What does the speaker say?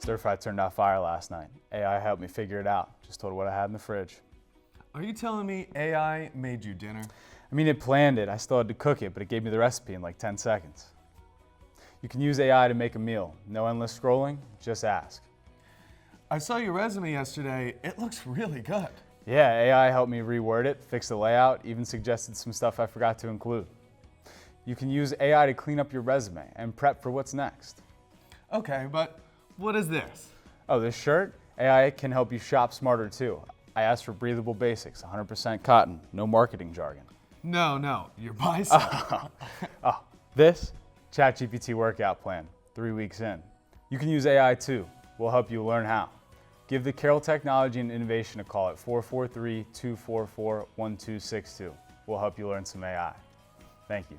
Stir fry turned out fire last night. AI helped me figure it out. Just told it what I had in the fridge. Are you telling me AI made you dinner? I mean, it planned it. I still had to cook it, but it gave me the recipe in like 10 seconds. You can use AI to make a meal. No endless scrolling, just ask. I saw your resume yesterday. It looks really good. Yeah, AI helped me reword it, fix the layout, even suggested some stuff I forgot to include. You can use AI to clean up your resume and prep for what's next. Okay, but what is this? Oh, this shirt? AI can help you shop smarter too. I asked for breathable basics, 100% cotton, no marketing jargon. No, your bicep. This? ChatGPT workout plan, 3 weeks in. You can use AI too. We'll help you learn how. Give the Carroll Technology and Innovation a call at 443-244-1262. We'll help you learn some AI. Thank you.